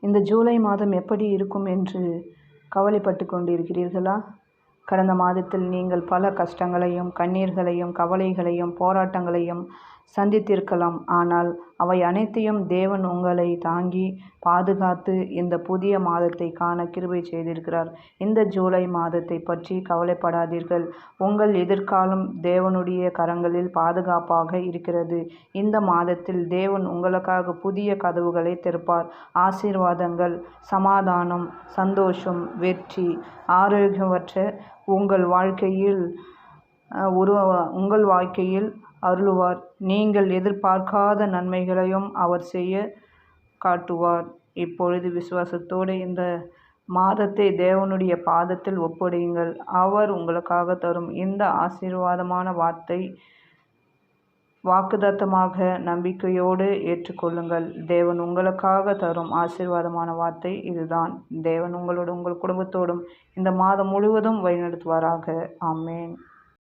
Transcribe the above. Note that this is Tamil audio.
இந்த ஜூலை மாதம் எப்படி இருக்கும் என்று கவலைப்பட்டு கொண்டிருக்கிறீர்களா? கடந்த மாதத்தில் நீங்கள் பல கஷ்டங்களையும் கண்ணீர்களையும் கவலைகளையும் போராட்டங்களையும் சந்தித்திருக்கலாம். ஆனால் அவை அனைத்தையும் தேவன் உங்களை தாங்கி பாதுகாத்து இந்த புதிய மாதத்தை காண கிருபை செய்திருக்கிறார். இந்த ஜூலை மாதத்தை பற்றி கவலைப்படாதீர்கள். உங்கள் எதிர்காலம் தேவனுடைய கரங்களில் பாதுகாப்பாக இருக்கிறது. இந்த மாதத்தில் தேவன் உங்களுக்காக புதிய கதவுகளை திறப்பார். ஆசீர்வாதங்கள், சமாதானம், சந்தோஷம், வெற்றி, ஆரோக்கியமற்ற உங்கள் வாழ்க்கையில் அருளுவார். நீங்கள் எதிர்பார்க்காத நன்மைகளையும் அவர் செய்ய காட்டுவார். இப்பொழுது விசுவாசத்தோடு இந்த மாதத்தை தேவனுடைய பாதத்தில் ஒப்படையுங்கள். அவர் உங்களுக்காக தரும் இந்த ஆசீர்வாதமான வார்த்தை வாக்குத்தத்தமாக நம்பிக்கையோடு ஏற்றுக்கொள்ளுங்கள். தேவன் உங்களுக்காக தரும் ஆசீர்வாதமான வார்த்தை இதுதான். தேவன் உங்களோடும் உங்கள் குடும்பத்தோடும் இந்த மாதம் முழுவதும் வழிநடத்துவாராக. ஆமேன்.